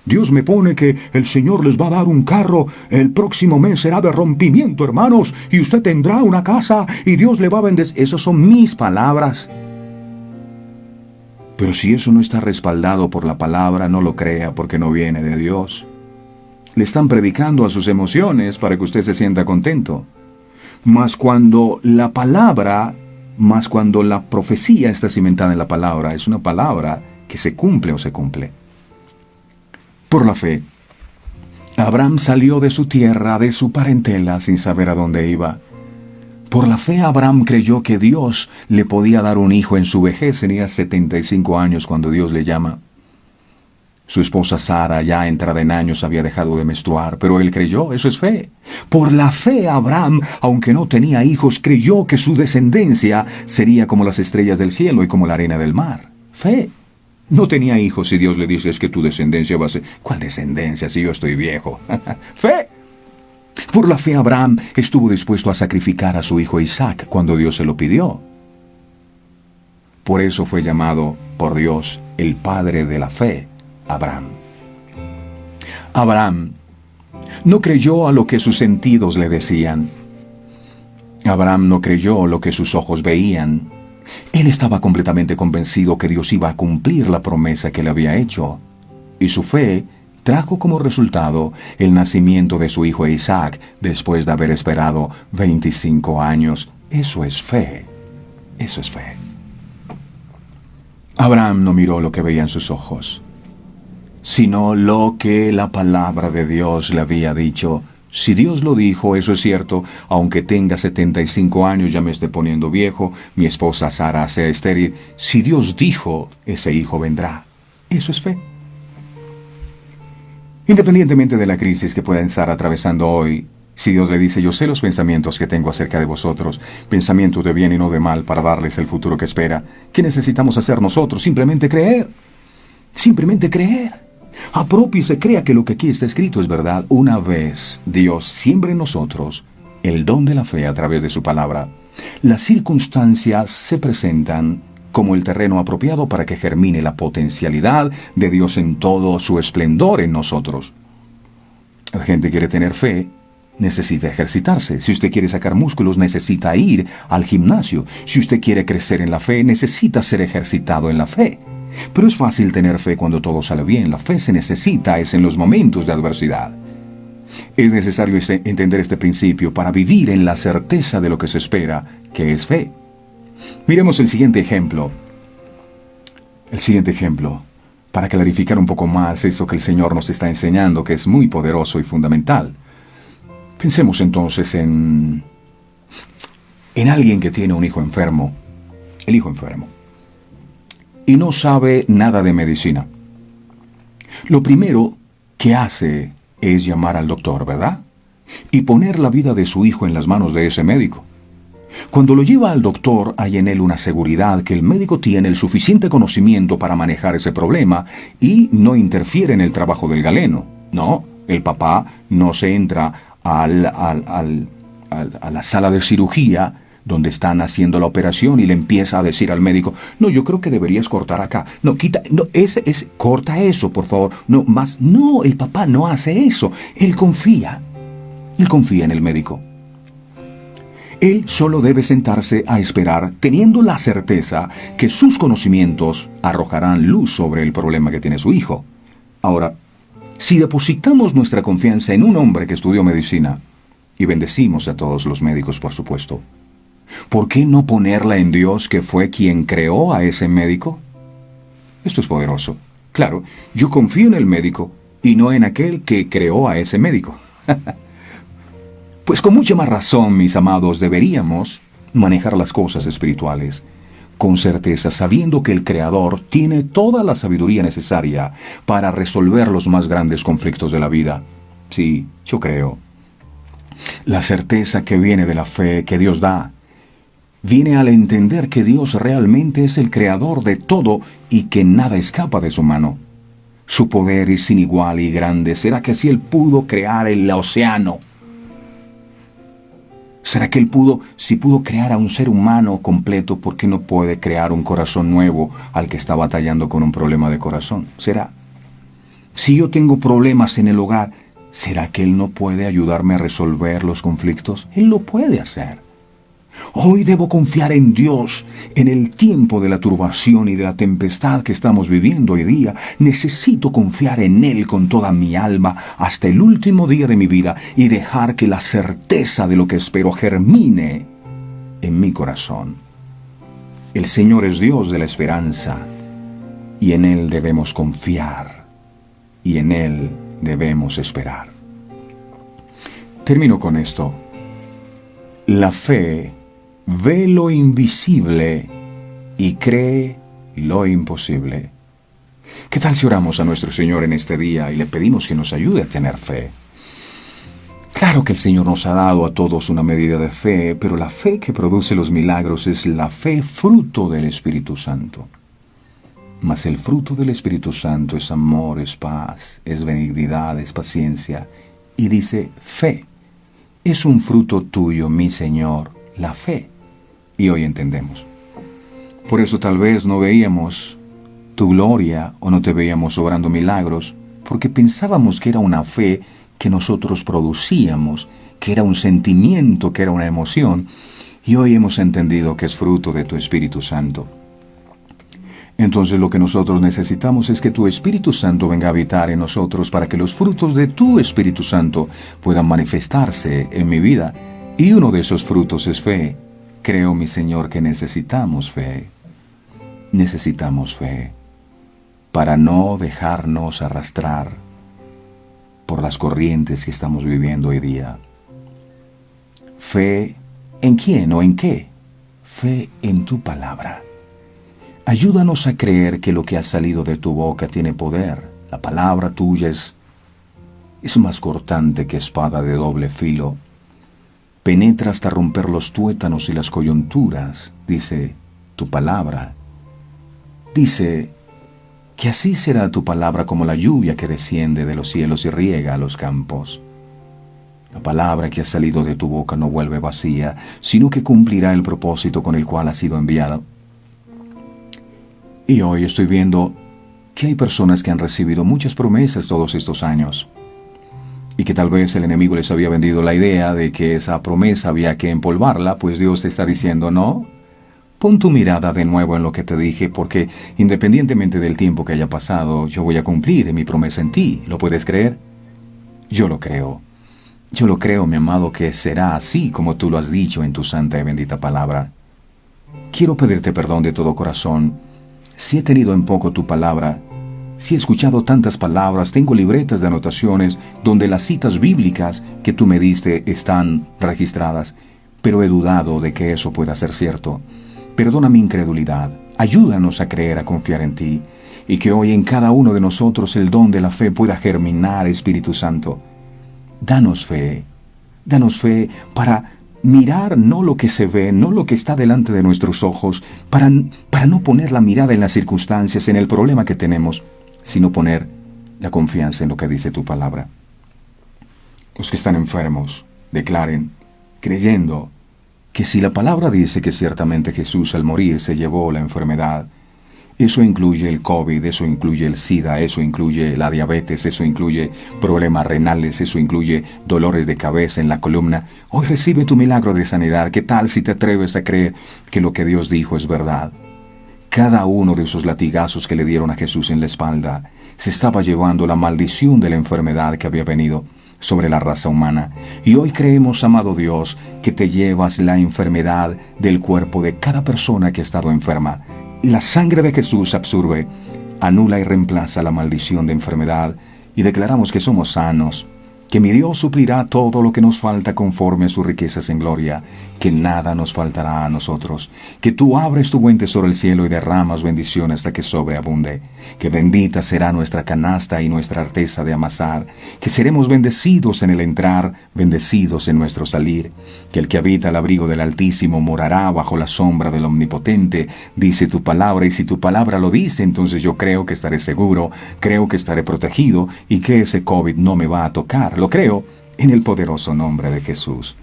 Dios me pone que el Señor les va a dar un carro, el próximo mes será de rompimiento, hermanos, y usted tendrá una casa y Dios le va a bendecir. Esas son mis palabras. Pero si eso no está respaldado por la palabra, no lo crea porque no viene de Dios. Le están predicando a sus emociones para que usted se sienta contento. Mas cuando la profecía está cimentada en la palabra, es una palabra que se cumple o se cumple. Por la fe, Abraham salió de su tierra, de su parentela, sin saber a dónde iba. Por la fe, Abraham creyó que Dios le podía dar un hijo en su vejez. Tenía 75 años cuando Dios le llama. Su esposa Sara, ya entrada en años, había dejado de menstruar, pero él creyó, eso es fe. Por la fe, Abraham, aunque no tenía hijos, creyó que su descendencia sería como las estrellas del cielo y como la arena del mar. Fe. No tenía hijos y Dios le dice, es que tu descendencia va a ser... ¿Cuál descendencia si yo estoy viejo? Fe. Por la fe, Abraham estuvo dispuesto a sacrificar a su hijo Isaac cuando Dios se lo pidió. Por eso fue llamado por Dios el padre de la fe. Abraham no creyó a lo que sus sentidos le decían. Abraham no creyó lo que sus ojos veían. Él estaba completamente convencido que Dios iba a cumplir la promesa que le había hecho. Y su fe trajo como resultado el nacimiento de su hijo Isaac después de haber esperado 25 años. Eso es fe. Eso es fe. Abraham no miró lo que veía en sus ojos, sino lo que la palabra de Dios le había dicho. Si Dios lo dijo, eso es cierto, aunque tenga 75 años, ya me esté poniendo viejo, mi esposa Sara sea estéril. Si Dios dijo, ese hijo vendrá. Eso es fe. Independientemente de la crisis que puedan estar atravesando hoy, si Dios le dice, yo sé los pensamientos que tengo acerca de vosotros, pensamientos de bien y no de mal, para darles el futuro que espera, ¿qué necesitamos hacer nosotros? Simplemente creer. Simplemente creer. Aprópiese, crea que lo que aquí está escrito es verdad. Una vez Dios siembra en nosotros el don de la fe a través de su palabra, las circunstancias se presentan como el terreno apropiado para que germine la potencialidad de Dios en todo su esplendor en nosotros. La gente quiere tener fe, necesita ejercitarse. Si usted quiere sacar músculos, necesita ir al gimnasio. Si usted quiere crecer en la fe, necesita ser ejercitado en la fe. Pero es fácil tener fe cuando todo sale bien. La fe se necesita es en los momentos de adversidad. Es necesario entender este principio para vivir en la certeza de lo que se espera, que es fe. Miremos el siguiente ejemplo. El siguiente ejemplo, para clarificar un poco más eso que el Señor nos está enseñando, que es muy poderoso y fundamental. Pensemos entonces en alguien que tiene un hijo enfermo, el hijo enfermo, y no sabe nada de medicina. Lo primero que hace es llamar al doctor, ¿verdad? y poner la vida de su hijo en las manos de ese médico. Cuando lo lleva al doctor, hay en él una seguridad que el médico tiene el suficiente conocimiento para manejar ese problema y no interfiere en el trabajo del galeno. No, el papá no se entra a la sala de cirugía donde están haciendo la operación y le empieza a decir al médico, no, yo creo que deberías cortar acá. No, quita, no, corta eso, por favor. No, más, no, el papá no hace eso. Él confía en el médico. Él solo debe sentarse a esperar, teniendo la certeza que sus conocimientos arrojarán luz sobre el problema que tiene su hijo. Ahora, si depositamos nuestra confianza en un hombre que estudió medicina, y bendecimos a todos los médicos, por supuesto, ¿por qué no ponerla en Dios, que fue quien creó a ese médico? Esto es poderoso. Claro, yo confío en el médico y no en aquel que creó a ese médico. Pues con mucha más razón, mis amados, deberíamos manejar las cosas espirituales con certeza, sabiendo que el Creador tiene toda la sabiduría necesaria para resolver los más grandes conflictos de la vida. Sí, yo creo. La certeza que viene de la fe que Dios da, viene al entender que Dios realmente es el Creador de todo y que nada escapa de su mano. Su poder es sin igual y grande. ¿Será que si Él pudo crear el océano? ¿Será que Él si pudo crear a un ser humano completo, por qué no puede crear un corazón nuevo al que está batallando con un problema de corazón? ¿Será? Si yo tengo problemas en el hogar, ¿será que Él no puede ayudarme a resolver los conflictos? Él lo puede hacer. Hoy debo confiar en Dios. En el tiempo de la turbación y de la tempestad que estamos viviendo hoy día, necesito confiar en Él con toda mi alma hasta el último día de mi vida y dejar que la certeza de lo que espero germine en mi corazón. El Señor es Dios de la esperanza y en Él debemos confiar y en Él debemos esperar. Termino con esto. La fe ve lo invisible y cree lo imposible. ¿Qué tal si oramos a nuestro Señor en este día y le pedimos que nos ayude a tener fe? Claro que el Señor nos ha dado a todos una medida de fe, pero la fe que produce los milagros es la fe fruto del Espíritu Santo. Mas el fruto del Espíritu Santo es amor, es paz, es benignidad, es paciencia. Y dice fe. Es un fruto tuyo, mi Señor, la fe. Y hoy entendemos. Por eso tal vez no veíamos tu gloria o no te veíamos obrando milagros, porque pensábamos que era una fe que nosotros producíamos, que era un sentimiento, que era una emoción, y hoy hemos entendido que es fruto de tu Espíritu Santo. Entonces lo que nosotros necesitamos es que tu Espíritu Santo venga a habitar en nosotros para que los frutos de tu Espíritu Santo puedan manifestarse en mi vida. Y uno de esos frutos es fe. Creo, mi Señor, que necesitamos fe. Necesitamos fe para no dejarnos arrastrar por las corrientes que estamos viviendo hoy día. ¿Fe en quién o en qué? Fe en tu palabra. Ayúdanos a creer que lo que ha salido de tu boca tiene poder. La palabra tuya es más cortante que espada de doble filo. Penetra hasta romper los tuétanos y las coyunturas, dice tu palabra. Dice que así será tu palabra como la lluvia que desciende de los cielos y riega a los campos. La palabra que ha salido de tu boca no vuelve vacía, sino que cumplirá el propósito con el cual ha sido enviada. Y hoy estoy viendo que hay personas que han recibido muchas promesas todos estos años y que tal vez el enemigo les había vendido la idea de que esa promesa había que empolvarla, pues Dios te está diciendo, no, pon tu mirada de nuevo en lo que te dije, porque independientemente del tiempo que haya pasado, yo voy a cumplir mi promesa en ti. ¿Lo puedes creer? Yo lo creo. Yo lo creo, mi amado, que será así como tú lo has dicho en tu santa y bendita palabra. Quiero pedirte perdón de todo corazón. Si he tenido en poco tu palabra, si he escuchado tantas palabras, tengo libretas de anotaciones donde las citas bíblicas que tú me diste están registradas, pero he dudado de que eso pueda ser cierto. Perdona mi incredulidad, ayúdanos a creer, a confiar en ti, y que hoy en cada uno de nosotros el don de la fe pueda germinar, Espíritu Santo. Danos fe, Danos fe para mirar no lo que se ve, no lo que está delante de nuestros ojos, para no poner la mirada en las circunstancias, en el problema que tenemos, sino poner la confianza en lo que dice tu palabra. Los que están enfermos, declaren, creyendo que si la palabra dice que ciertamente Jesús al morir se llevó la enfermedad, eso incluye el COVID, eso incluye el SIDA, eso incluye la diabetes, eso incluye problemas renales, eso incluye dolores de cabeza en la columna. Hoy recibe tu milagro de sanidad. ¿Qué tal si te atreves a creer que lo que Dios dijo es verdad? Cada uno de esos latigazos que le dieron a Jesús en la espalda se estaba llevando la maldición de la enfermedad que había venido sobre la raza humana. Y hoy creemos, amado Dios, que te llevas la enfermedad del cuerpo de cada persona que ha estado enferma. La sangre de Jesús absorbe, anula y reemplaza la maldición de enfermedad y declaramos que somos sanos, que mi Dios suplirá todo lo que nos falta conforme a sus riquezas en gloria, que nada nos faltará a nosotros, que tú abres tu buen tesoro al cielo y derramas bendiciones hasta que sobreabunde, que bendita será nuestra canasta y nuestra arteza de amasar, que seremos bendecidos en el entrar, bendecidos en nuestro salir, que el que habita al abrigo del Altísimo morará bajo la sombra del Omnipotente, dice tu palabra, y si tu palabra lo dice, entonces yo creo que estaré seguro, creo que estaré protegido y que ese COVID no me va a tocar. Lo creo en el poderoso nombre de Jesús.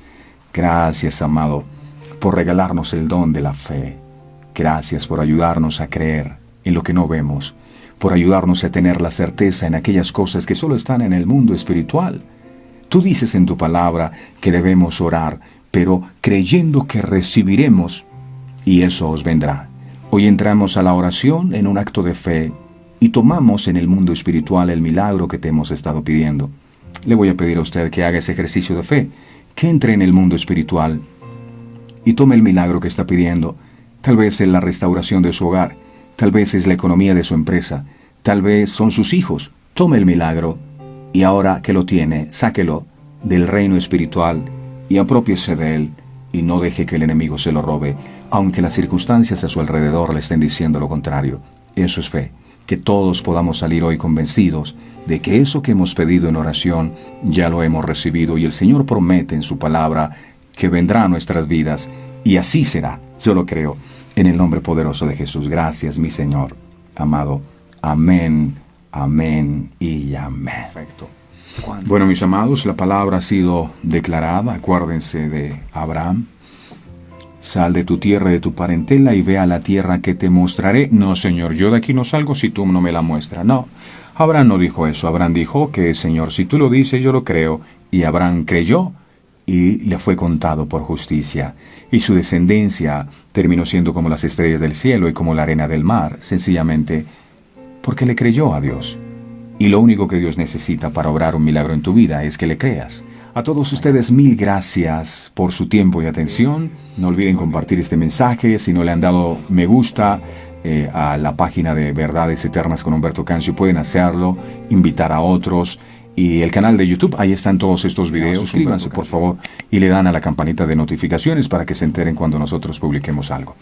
Gracias, amado, por regalarnos el don de la fe. Gracias por ayudarnos a creer en lo que no vemos, por ayudarnos a tener la certeza en aquellas cosas que solo están en el mundo espiritual. Tú dices en tu palabra que debemos orar, pero creyendo que recibiremos, y eso os vendrá. Hoy entramos a la oración en un acto de fe y tomamos en el mundo espiritual el milagro que te hemos estado pidiendo. Le voy a pedir a usted que haga ese ejercicio de fe, que entre en el mundo espiritual y tome el milagro que está pidiendo. Tal vez es la restauración de su hogar, tal vez es la economía de su empresa, tal vez son sus hijos. Tome el milagro y ahora que lo tiene, sáquelo del reino espiritual y apropiese de él y no deje que el enemigo se lo robe, aunque las circunstancias a su alrededor le estén diciendo lo contrario. Eso es fe. Que todos podamos salir hoy convencidos de que eso que hemos pedido en oración ya lo hemos recibido y el Señor promete en su palabra que vendrá a nuestras vidas y así será. Yo lo creo en el nombre poderoso de Jesús. Gracias, mi Señor amado. Amén, amén y amén. Perfecto. Bueno, mis amados, la palabra ha sido declarada. Acuérdense de Abraham. Sal de tu tierra y de tu parentela y ve a la tierra que te mostraré. No, Señor, yo de aquí no salgo si tú no me la muestras. No, Abraham no dijo eso. Abraham dijo que, Señor, si tú lo dices, yo lo creo. Y Abraham creyó y le fue contado por justicia. Y su descendencia terminó siendo como las estrellas del cielo y como la arena del mar, sencillamente porque le creyó a Dios. Y lo único que Dios necesita para obrar un milagro en tu vida es que le creas. A todos ustedes, mil gracias por su tiempo y atención. No olviden compartir este mensaje. Si no le han dado me gusta a la página de Verdades Eternas con Humberto Cancio, pueden hacerlo, invitar a otros. Y el canal de YouTube, ahí están todos estos videos. Suscríbanse, por favor, y le dan a la campanita de notificaciones para que se enteren cuando nosotros publiquemos algo.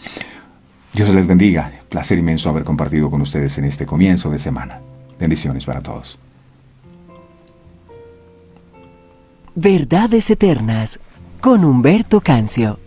Dios les bendiga. Placer inmenso haber compartido con ustedes en este comienzo de semana. Bendiciones para todos. Verdades Eternas con Humberto Cancio.